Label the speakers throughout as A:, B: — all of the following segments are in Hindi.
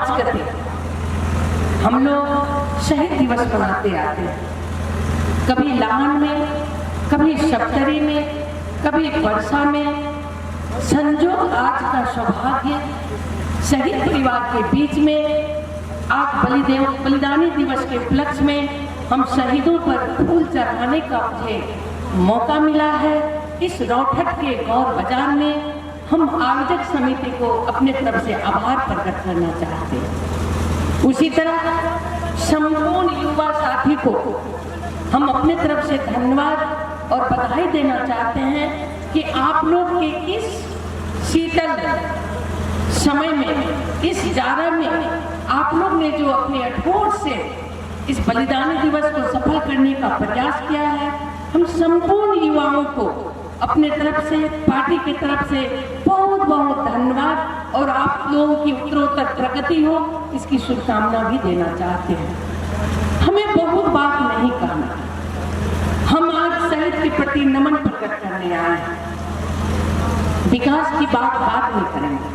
A: 5 गते हम लोग शहीद दिवस मनाते आते हैं, कभी लाहन में, कभी शब्दरी में, कभी वर्षा में। संजोग आज का सौभाग्य शहीद परिवार के बीच में आज बलिदानी दिवस के उपलक्ष्य में हम शहीदों पर फूल चढ़ाने का मुझे मौका मिला है। इस रौठक के गौर बाजार में हम आयोजक समिति को अपने तरफ से आभार प्रकट करना चाहते हैं। उसी तरह संपूर्ण युवा साथी को हम अपने तरफ से धन्यवाद और बधाई देना चाहते हैं कि आप लोग के इस शीतल समय में, इस जाड़ा में आप लोग ने जो अपने अठोट से इस बलिदानी दिवस को सफल करने का प्रयास किया है, हम संपूर्ण युवाओं को अपने तरफ से, पार्टी की तरफ से बहुत बहुत धन्यवाद और आप लोगों की उत्तरोत्तर प्रगति हो इसकी शुभकामना भी देना चाहते हैं। हमें बहुत बात नहीं करना, हम आज शहीद के प्रति नमन प्रकट करने आए हैं। विकास की बात नहीं करेंगे।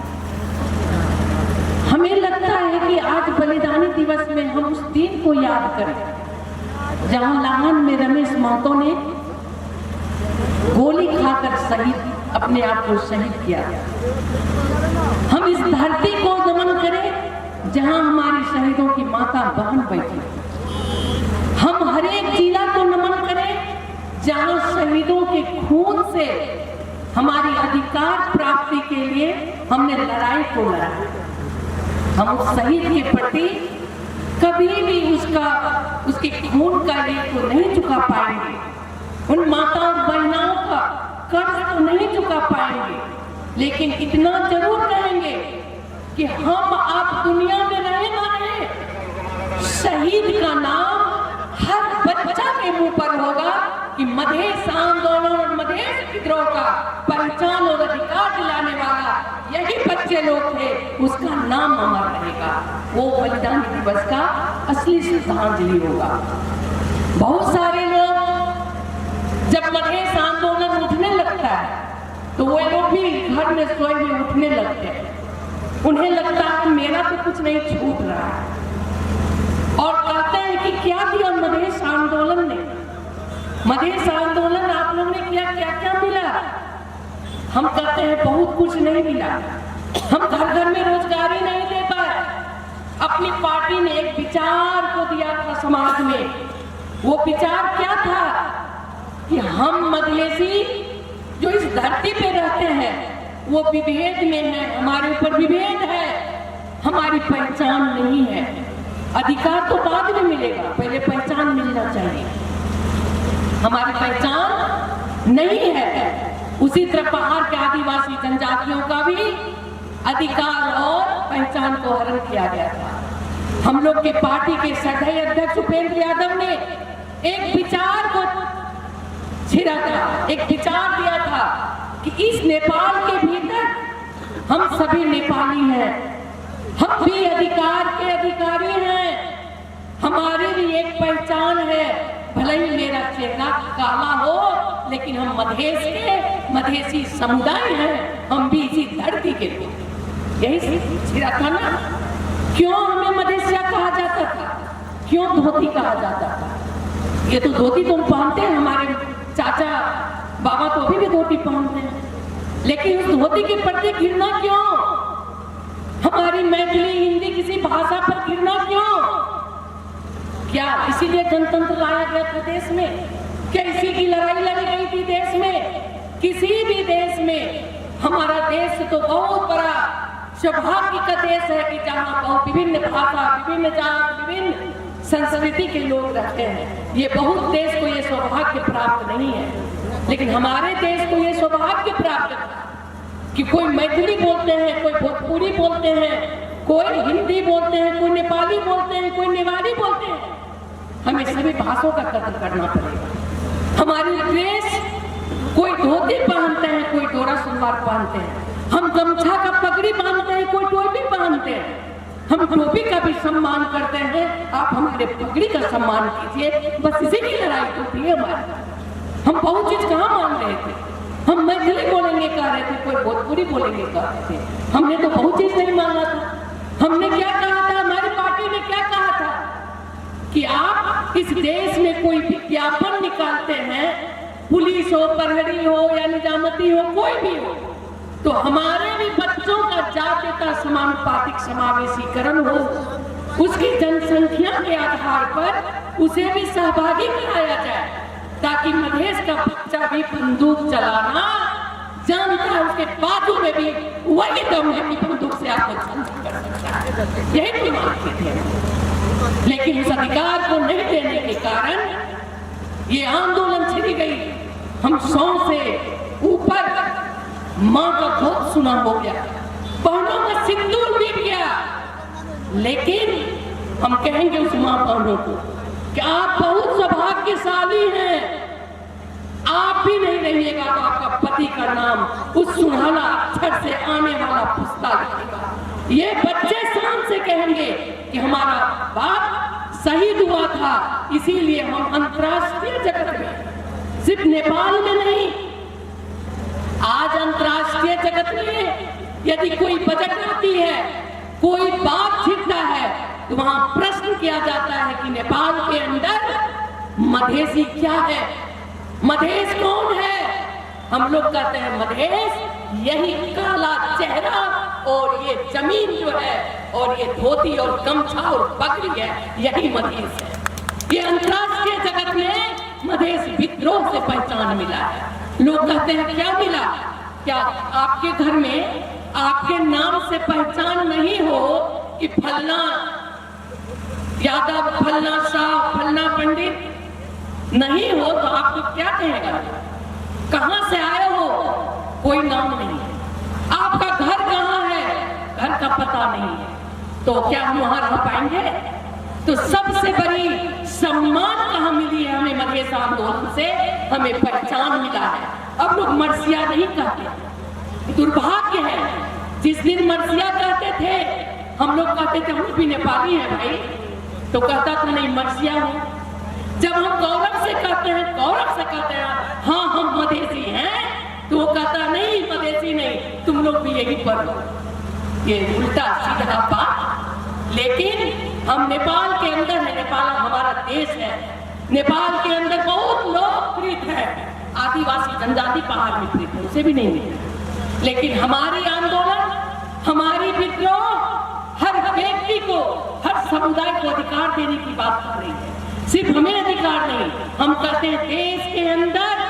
A: हमें लगता है कि आज बलिदानी दिवस में हम उस दिन को याद करें जहां लाहन में रमेश महतो ने गोली खाकर शहीद अपने आप को शहीद किया। हम इस धरती को नमन करें जहां हमारी शहीदों की माता बहन बैठी। हम हर एक जिला को नमन करें जहां शहीदों के खून से हमारी अधिकार प्राप्ति के लिए हमने लड़ाई को लड़ा। हम उस शहीद के प्रति कभी भी उसके खून का ऋण को नहीं चुका पाएंगे, उन माताओं बहनों का कर्ज तो नहीं चुका पाएंगे, लेकिन इतना जरूर कहेंगे कि हम आप दुनिया में रहे ना रहे, शहीद का नाम हर बच्चा के मुंह पर होगा कि मधेश आंदोलन और मधेश विद्रोह का पहचान और अधिकार दिलाने वाला यही बच्चे लोग थे, उसका नाम अमर रहेगा। वो बलिदान दिवस का असली श्रद्धांजलि होगा। बहुत सारे लोग जब मधेश आंदोलन उठने लगता है तो वो लोग भी घर में सोए हुए उठने लगते हैं। उन्हें लगता है कि मेरा तो कुछ नहीं छूट रहा है और कहते हैं कि क्या दिया मधेश आंदोलन ने। मधेश आंदोलन आप लोगों ने क्या क्या क्या मिला? हम कहते हैं बहुत कुछ नहीं मिला। हम घर घर में रोजगारी नहीं दे पाए। अपनी पार्टी ने एक विचार को दिया था समाज में। वो विचार क्या था कि हम मधेसी जो इस धरती पे रहते हैं वो विभेद में है, हमारे ऊपर विभेद है, हमारी पहचान नहीं है। अधिकार तो बाद में मिलेगा, पहले पहचान मिलना चाहिए। हमारी पहचान नहीं है। उसी तरह पहाड़ के आदिवासी जनजातियों का भी अधिकार और पहचान को हरण किया गया था। हम लोग के पार्टी के श्रद्धेय अध्यक्ष उपेंद्र यादव ने एक विचार को छिड़ा था, एक विचार दिया था कि इस नेपाल के भीतर हम सभी नेपाली हैं, हम भी अधिकार के अधिकारी हैं, हमारी भी एक पहचान है। भले ही मेरा चेहरा काला हो लेकिन हम मधेश के मधेसी समुदाय हैं, हम भी इसी धरती के लोग। यही छिड़ा था ना। क्यों हमें मधेसिया कहा जाता था, क्यों धोती कहा जाता था? ये तो धोती तुम पहनते हैं, हमारे चाचा बाबा तो अभी भी धोती पहनते हैं, लेकिन उस धोती के प्रति घृणा क्यों? हमारी मैथिली हिंदी किसी भाषा पर घृणा क्यों? क्या इसीलिए गणतंत्र लाया गया था देश में? क्या इसी की लड़ाई लड़ी गई थी देश में? किसी भी देश में हमारा देश तो बहुत बड़ा सौभाग्य का देश है कि जहाँ बहुत विभिन्न भाषा, विभिन्न जात, विभिन्न संस्कृति के लोग रहते हैं। ये बहुत देश को ये सौभाग्य प्राप्त नहीं है, लेकिन हमारे देश को ये सौभाग्य प्राप्त है कि कोई मैथिली बोलते हैं, कोई भोजपुरी बोलते हैं, कोई हिंदी बोलते हैं, कोई नेपाली बोलते हैं, कोई नेवाड़ी बोलते हैं। हमें सभी भाषाओं का कदर करना पड़ेगा। हमारी ड्रेस, कोई धोती पहनते हैं, कोई डोरा सलवार पहनते हैं, हम गमछा का पगड़ी पहनते हैं, कोई टोपी पहनते हैं, हम टोपी का भी सम्मान करते हैं। आप हमारे पगड़ी का सम्मान कीजिए। बस इसी की लड़ाई होती है हमारी। हम बहुत चीज कहाँ मान रहे थे? हम मैथिली बोलेंगे कह रहे थे, कोई भोजपुरी बोलेंगे कह रहे थे। हमने तो बहुत चीज नहीं माना था। हमने क्या कहा कि आप इस देश में कोई विज्ञापन निकालते हैं, पुलिस हो, प्रहरी हो या निजामती हो, कोई भी हो, तो हमारे भी बच्चों का जातीयता समानुपातिक समावेशीकरण हो, उसकी जनसंख्या के आधार पर उसे भी सहभागी कराया जाए, ताकि मधेश का बच्चा भी बंदूक चलाना जानता है, उसके बाजू में भी वही दम है कि बंदूक से आपको चलाना कर सकता है। यही तो मांगते थे, लेकिन उस अधिकार को नहीं देने के कारण ये आंदोलन छिड़ी गई। हम 100 से ऊपर माँ का गोद सुना हो गया, बहनों का सिंदूर बीत गया, लेकिन हम कहेंगे उस माँ बहनों को कि आप बहुत सौभाग्यशाली हैं, आप भी नहीं रहिएगा तो आपका पति का नाम उस सुनहला अक्षर से आने वाला पुस्ता लिखेगा। ये बच्चे शान से कहेंगे कि हमारा बाप शहीद हुआ था, इसीलिए हम अंतर्राष्ट्रीय जगत में, सिर्फ नेपाल में नहीं, आज अंतर्राष्ट्रीय जगत में यदि कोई बजट आती है, कोई बात छिड़ता है, तो वहां प्रश्न किया जाता है कि नेपाल के अंदर मधेसी क्या है, मधेश कौन है। हम लोग कहते हैं मधेश यही काला चेहरा और ये जमीन जो है और ये धोती और गमछा और पगड़ी है, यही मधेश है। ये अंतर्राष्ट्रीय जगत में मधेश विद्रोह से पहचान मिला है। लोग कहते हैं क्या मिला, क्या आपके घर में आपके नाम से पहचान नहीं हो कि फलना यादव, फलना शाह, फलना पंडित नहीं हो, तो आपको क्या कहेगा, कहां से आए हो, कोई नाम नहीं है, आपका घर कहां है, घर का पता नहीं है, तो क्या हम वहां रह पाएंगे। तो सबसे बड़ी सम्मान कहां मिली है हमें, मधेश आंदोलन से हमें पहचान मिला है। अब लोग मरसिया नहीं कहते, दुर्भाग्य है। जिस दिन मरसिया कहते थे, हम लोग कहते थे हम भी नेपाली हैं भाई, तो कहता था नहीं मरसिया हो। जब हम गौरव से कहते हैं, गौरव से कहते हैं हाँ हम मधेसी हैं, तो वो कहता नहीं मधेसी नहीं, तुम लोग भी यही पर हो। ये उल्टा सीधा बात। लेकिन हम नेपाल के अंदर है, नेपाल हमारा देश है, नेपाल के अंदर बहुत लोग प्रीत है, आदिवासी जनजाति पहाड़ में प्रीत है, उसे भी नहीं मिले। लेकिन हमारी आंदोलन, हमारी विद्रोह हर व्यक्ति को, हर समुदाय को अधिकार देने की बात कर रही है। सिर्फ हमें अधिकार नहीं, हम कहते हैं देश के अंदर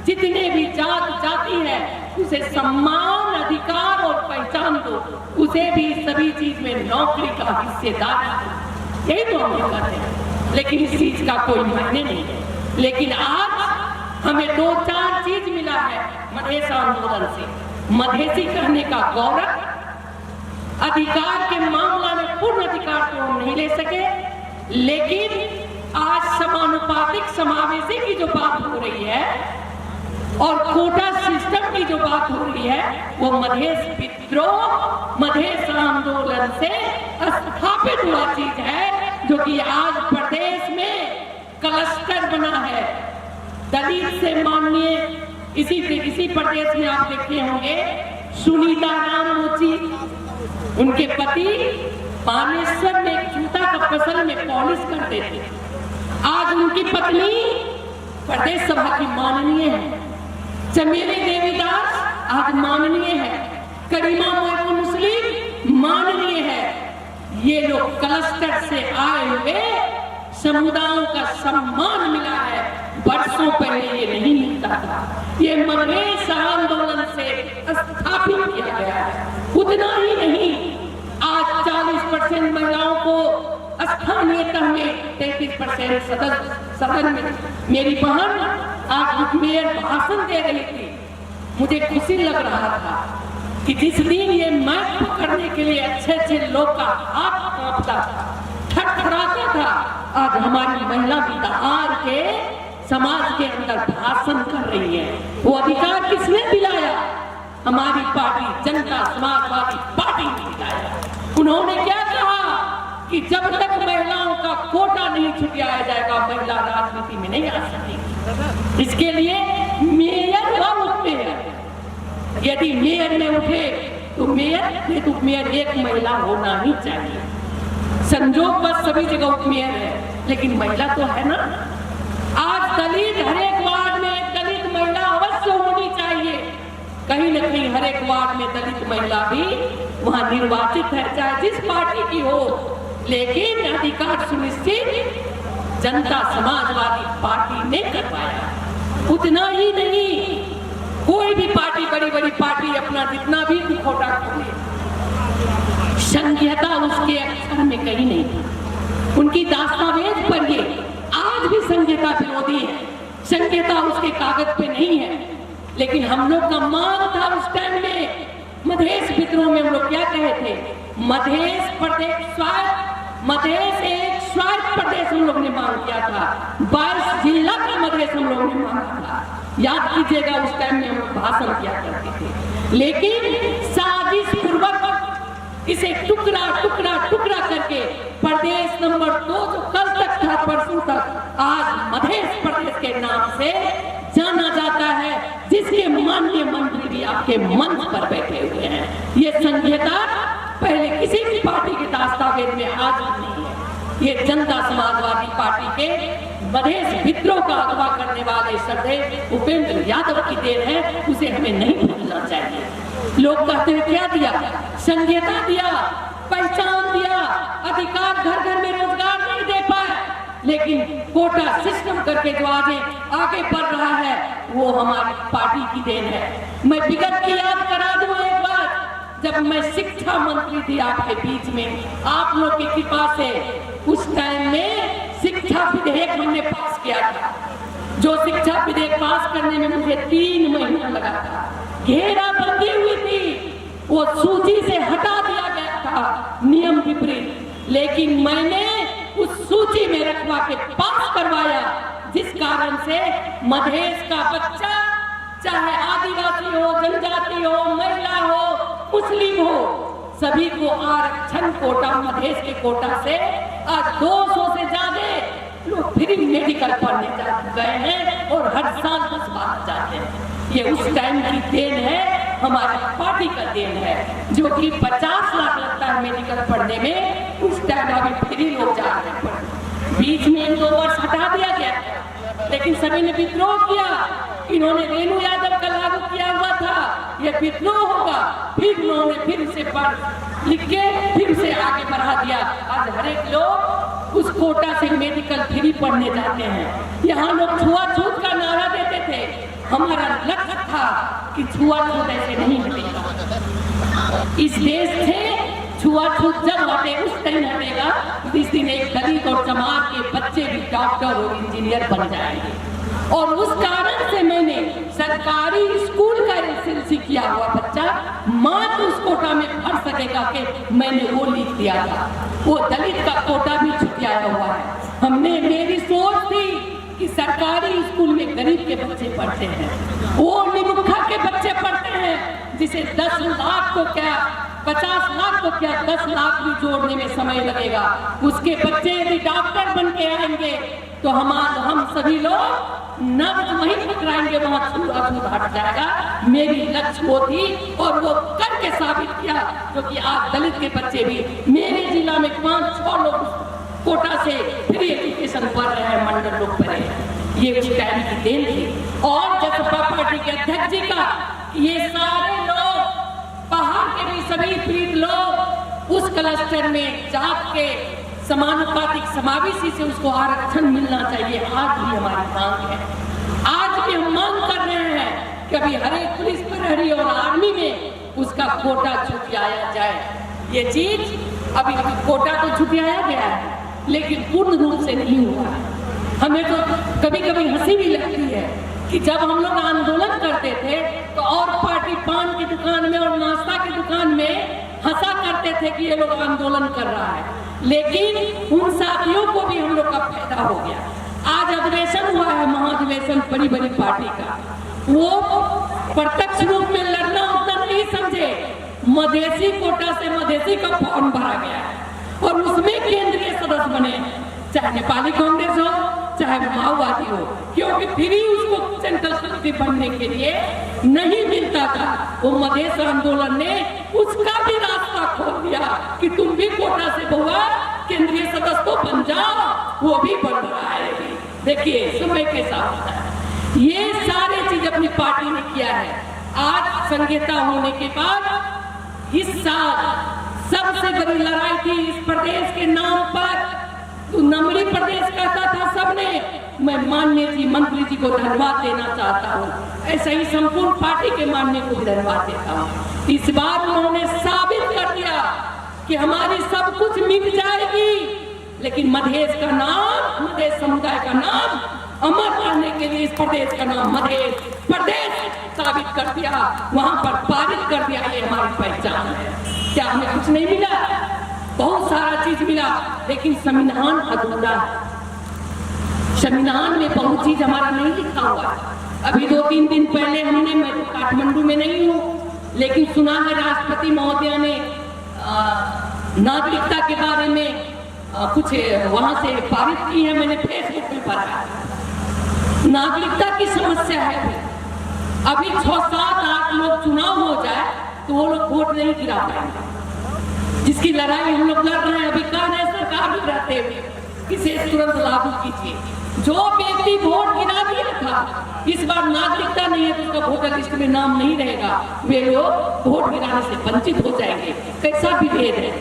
A: जितने भी जात जाति है उसे सम्मान, अधिकार और पहचान दो, उसे भी सभी चीज में नौकरी का हिस्सेदार दो। यही तो हम कहते हैं, लेकिन इस चीज का कोई मायने नहीं है। लेकिन आज हमें 2-4 चीज मिला है मधेश आंदोलन से। मधेसी कहने का गौरव, अधिकार के मामला में पूर्ण अधिकार तो हम नहीं ले सके, लेकिन आज समानुपातिक समावेशी की जो बात हो रही है और कोटा सिस्टम की जो बात हो रही है, वो मधेश विद्रोह, मधेश आंदोलन से स्थापित हुआ चीज है, जो कि आज प्रदेश में क्लस्टर बना है। दलित से माननीय इसी प्रदेश में आप देखे होंगे सुनीता राम मोची, उनके पति बानेश्वर में एक जूता का फसल में पॉलिश करते थे, आज उनकी पत्नी प्रदेश सभा की माननीय है। चमेली देवीदास आज माननीय है, करीमा मोइनुल मुस्लिम माननीय है। ये लोग क्लस्टर से आए हुए समुदायों का सम्मान मिला है, वर्षों पहले ये नहीं मिलता था। ये मधेश आंदोलन से स्थापित किया गया है। उतना ही नहीं, आज 40% महिलाओं को स्थानीयता में, 33% सदन में। मेरी बहन आज मेयर भाषण दे रही थी, मुझे खुशी लग रहा था कि जिस दिन ये माइक पकड़ने के लिए अच्छे लोग का हाथ कांपता था, थरथराता था, आज हमारी महिला भी दहाड़ के समाज के अंदर भाषण कर रही है। वो अधिकार किसने दिलाया? हमारी पार्टी जनता समाजवादी पार्टी ने दिलाया। उन्होंने क्या कहा कि जब तक महिलाओं का कोटा नहीं छुटवाया जाएगा, महिला राजनीति में नहीं आ सकेगी। इसके लिए मेयर व उपमेयर, यदि मेयर में उठे तो मेयर एक महिला होना ही चाहिए। संजोग बस सभी जगह उपमेयर है, लेकिन महिला तो है ना। आज दलित हर एक वार्ड में एक दलित महिला अवश्य होनी चाहिए। कहीं न कहीं हर एक वार्ड में दलित महिला भी वहां निर्वाचित है, चाहे जिस पार्टी की हो। लेकिन अधिकार सुनिश्चित जनता समाजवादी पार्टी ने करवाया। उतना ही नहीं, कोई भी पार्टी, बड़ी बड़ी पार्टी अपना जितना भी मुखौटा खोले, संघीयता उसके अक्षर में कहीं नहीं थी। उनकी दस्तावेज पढ़िए, आज भी संघीयता विरोधी है, संघीयता उसके कागज पे नहीं है। लेकिन हम लोग का मांग था उस टाइम में, मधेश विद्रोह में हम लोग क्या कहे थे, मधेश प्रदेश स्वायत्त, मधेश एक स्वायत्त प्रदेश हम लोग ने मांग किया था। 22 जिला का मधेश हम लोग ने मांगा था। याद कीजिएगा उस टाइम में हम लोग भाषण किया करते थे। लेकिन साजिश पूर्वक इसे टुकड़ा टुकड़ा टुकड़ा करके प्रदेश नंबर 2 जो कल तक था, परसों तक, आज मधेश प्रदेश के नाम से जाना जाता है, जिसके माननीय मंत्री भी आपके मंच पर बैठे हुए हैं। ये संघीयता पहले किसी भी पार्टी के दस्तावेज में आज नहीं है। ये जनता समाजवादी पार्टी के मधेश विद्रोह का अगवा करने वाले श्रद्धेय उपेंद्र यादव की देन है, उसे हमें नहीं भूलना चाहिए। लोग कहते हैं क्या दिया, संघीयता दिया, पहचान दिया, अधिकार, घर घर में रोजगार नहीं दे पाए, लेकिन कोटा सिस्टम करके जो आगे बढ़ रहा है वो हमारी पार्टी की देन है। मैं विगत की याद करा दूं एक बार, जब मैं शिक्षा मंत्री थी आपके बीच में, आप लोग की कृपा से उस टाइम में शिक्षा विधेयक हमने पास किया था। जो शिक्षा विधेयक पास करने में मुझे 3 महीना लगा था, घेराबंदी हुई थी, वो सूची से हटा दिया गया था नियम विपरीत, लेकिन मैंने उस सूची में रखवा के पास करवाया, जिस कारण से मधेश का बच्चा, चाहे आदिवासी हो, जनजाति हो, महिला हो, मुस्लिम हो, सभी को आरक्षण कोटा, मधेश के कोटा से आज 200 से ज्यादा लोग फ्री मेडिकल पढ़ने गए हैं और हर साल 10 बार जाते हैं। ये उस टाइम की देन है, हमारी पार्टी का देन है, जो कि 50 लाख लगता है मेडिकल पढ़ने में, उस टाइम अभी फ्री लोग जा रहे हैं। बीच में 1-2 वर्ष हटा दिया गया, लेकिन सभी ने विद्रोह किया। इन्होंने रेणु यादव का लागू किया हुआ था, ये विद्रोह होगा, फिर उन्होंने फिर से पढ़ लिख के फिर से आगे बढ़ा दिया। आज हर एक लोग उस कोटा से मेडिकल फ्री पढ़ने जाते हैं। यहाँ लोग छुआछूत का नारा देते थे, हमारा लक्ष्य था कि छुआछूत ऐसे नहीं हटेगा। इस देश से छुआछूत जब हटे, उस टाइम हटेगा जिस दिन एक दलित और चमार के बच्चे भी डॉक्टर और इंजीनियर बन जाएंगे। और उस कारण से मैंने सरकारी स्कूल का एसएलसी किया हुआ बच्चा मात्र उस कोटा में पढ़ सकेगा कि मैंने वो लिख दिया था। वो दलित का कोटा भी छुटियाया हुआ है। हमने, मेरी सोच थी कि सरकारी स्कूल में गरीब के बच्चे पढ़ते हैं, वो निमुखा के बच्चे पढ़ते हैं, जिसे 10 लाख को क्या, 50 लाख को क्या, 10 लाख भी जोड़ने में समय लगेगा। उसके बच्चे यदि डॉक्टर बन के आएंगे तो हम सभी लोग नब्ज वहीं पकड़ाएंगे, वहां छुआछूत हट जाएगा। मेरी लक्ष्य वो थी और वो करके साबित किया, क्योंकि आज दलित के बच्चे भी मेरे जिला में 5-6 लोग कोटा से फ्री एजुकेशन पढ़ रहे हैं, मंडल लोग पढ़े हैं। ये उस टाइम की देन थी। और जसपा पार्टी के अध्यक्ष जी का, ये सारे लोग, पहाड़ के भी सभी पीड़ित लोग उस क्लस्टर में जात के समानुपातिक समावेशी से उसको आरक्षण मिलना चाहिए। आज भी हमारी मांग है, आज भी हम मांग कर रहे हैं कि अभी हर एक पुलिस प्रहरी और आर्मी में उसका कोटा छुटियाया जाए। ये चीज अभी कोटा तो छुटियाया गया है, लेकिन पूर्ण रूप से नहीं हुआ है। हमें तो कभी कभी हंसी भी लगती है कि जब हम लोग आंदोलन करते थे तो और पार्टी पान की दुकान में और नाश्ता की दुकान में हंसा करते थे कि ये लोग आंदोलन कर रहा है, लेकिन उन साथियों को भी हम लोग का फायदा हो गया। आज अधिवेशन हुआ है, महाधिवेशन बड़ी बड़ी पार्टी का, वो प्रत्यक्ष रूप में लड़ना उतना नहीं समझे, मधेसी कोटा से मधेसी का फॉर्म भरा गया है और उसमें केंद्रीय सदस्य बने, चाहे नेपाली कांग्रेस हो चाहे माओवादी हो, क्योंकि फिर उसको सेंट्रल सेक्रेटरी बनने के लिए नहीं मिलता था। वो मधेश आंदोलन ने उसका भी रास्ता खोल दिया कि तुम भी कोटा से बहुआ केंद्रीय सदस्य तो बन जाओ, वो भी बन रहा है। देखिए समय कैसा होता है। ये सारे चीज अपनी पार्टी ने किया है। आज संघीयता होने के बाद इस साल सबसे बड़ी लड़ाई थी इस प्रदेश के नाम पर। तो नमरी प्रदेश कहता था सबने, मैं माननीय जी मंत्री जी को धन्यवाद देना चाहता हूँ। ऐसा ही संपूर्ण पार्टी के माननीय को भी धन्यवाद देता हूँ। इस बार उन्होंने साबित कर दिया कि हमारी सब कुछ मिट जाएगी, लेकिन मधेश का नाम, मधेश समुदाय का नाम अमर करने के लिए इस प्रदेश का नाम मधेश प्रदेश साबित कर दिया, वहां पर पारित कर दिया। ये हमारी पहचान है। क्या हमें कुछ नहीं मिला? बहुत सारा चीज मिला, लेकिन संविधान अधूरा है। संविधान में बहुत चीज हमारा नहीं लिखा हुआ है। अभी 2-3 दिन पहले हमने, मैं तो काठमांडू में नहीं हूँ, लेकिन सुना है राष्ट्रपति महोदया ने नागरिकता के बारे में कुछ वहां से पारित की है। मैंने फेसबुक में पढ़ा। नागरिकता की समस्या है। अभी 6-7-8 लोग चुनाव हो जाए तो वो लोग वोट नहीं गिरा पाएंगे। जिसकी लड़ाई हम लोग लड़ रहे हैं, अभी कह रहे सरकार भी रहते हुए इसे तुरंत लागू कीजिए। जो व्यक्ति वोट गिरा दिया था, इस बार नागरिकता नहीं है तो उसका वोटर लिस्ट में नाम नहीं रहेगा, वे लोग वोट गिराने से वंचित हो जाएंगे। कैसा विभेद है?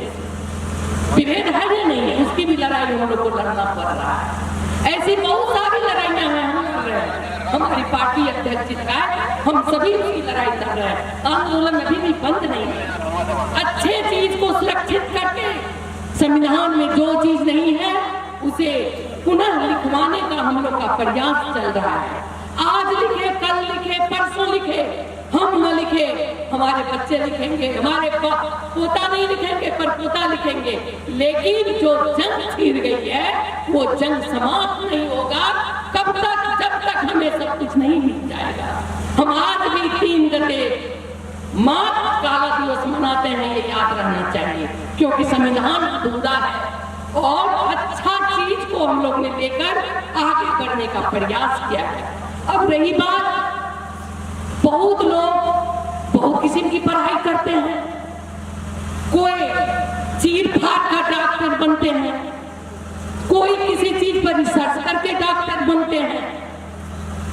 A: विभेद है या नहीं है? उसकी भी लड़ाई हम लोग को लड़ना पड़ रहा है। ऐसी बहुत सारी लड़ाइयां हैं, हम लड़ रहे हैं। हमारी पार्टी अध्यक्ष जी का हम सभी उसकी लड़ाई लड़ रहे हैं। आंदोलन अभी भी बंद नहीं है। अच्छे चीज को सुरक्षित करके संविधान में जो चीज नहीं है उसे पुनः लिखवाने का हम लोग का प्रयास चल रहा है। आज लिखे, कल लिखे, परसों लिखे, हम न लिखे, हमारे बच्चे लिखेंगे, हमारे पोता नहीं लिखेंगे पर पोता लिखेंगे, लेकिन जो जंग छिड़ गई है वो जंग समाप्त नहीं होगा कब तक, जब तक हमें सब कुछ नहीं मिल जाएगा। हम आज भी 3 गते मात काला दिवस मनाते हैं, ये याद रहना चाहिए, क्योंकि संविधान अधूरा है और अच्छा चीज को हम लोग ने लेकर आगे बढ़ने का प्रयास किया है। अब रही बात, बहुत लोग बहुत किस्म की पढ़ाई करते हैं। कोई चीर फाड़ कर डॉक्टर बनते हैं, कोई किसी चीज पर रिसर्च करके डॉक्टर बनते हैं।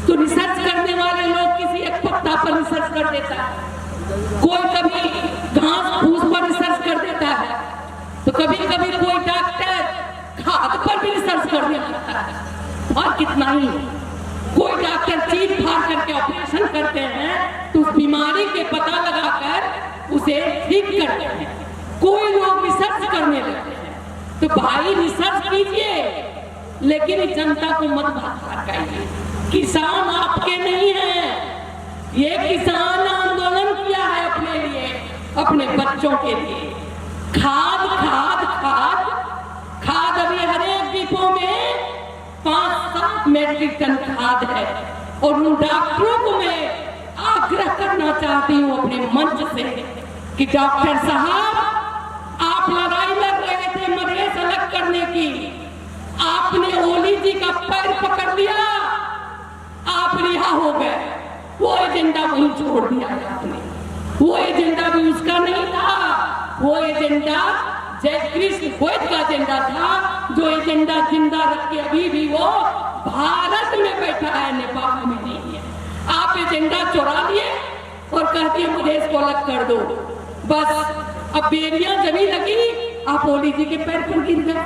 A: तो रिसर्च करने वाले लोग किसी एक पत्ता पर रिसर्च कर देता है, कोई कभी घास फूस पर रिसर्च कर देता है, तो कभी कभी कोई डॉक्टर खाद पर भी रिसर्च करने लगता है। और कितना ही, कोई डॉक्टर चीर फाड़ करके ऑपरेशन करते हैं तो उस बीमारी के पता लगाकर उसे ठीक करते हैं। कोई लोग रिसर्च करने लगते हैं। तो भाई रिसर्च कीजिए, लेकिन जनता को मत भटकाइए। किसान आपके नहीं हैं, ये किसान आंदोलन किया है अपने लिए, अपने बच्चों के लिए। खाद खाद खाद खाद, अभी हर एक डिपो में 5-7 मेट्रिक टन खाद है। और उन डॉक्टरों को मैं आग्रह करना चाहती हूँ अपने मंच से कि डॉक्टर साहब, आप लड़ाई लड़ रहे थे मधेश अलग करने की, आपने ओली जी का पैर पकड़ लिया, आप रिहा हो गए। वो एजेंडा वहीं छोड़ दिया आपने। वो एजेंडा भी उसका नहीं था, वो एजेंडा जयकृष्ण वैद्य का एजेंडा था, जो एजेंडा जिंदा रख के अभी भी वो भारत में बैठा है, नेपाल में नहीं है। आप एजेंडा चुरा लिए और कहती है मधेश को अलग कर दो। बस अब बेरियां जमी लगी, आप ओली जी के पैर पर गिर गए।